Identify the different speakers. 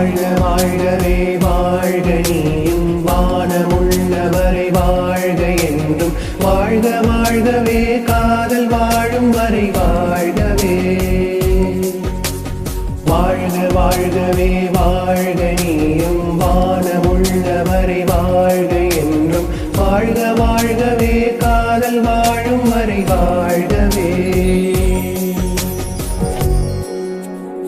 Speaker 1: வாழ்க வாழ்கவே வாழ்க நீயும் வானமுள்ளவரை வாழ்க என்றும் வாழ்க வாழ்கவே காதல் வாழும் வரை வாழ்கவே வாழ்க வாழ்கவே வாழ்க நீயும் வானமுள்ளவரை வாழ்க என்றும் வாழ்க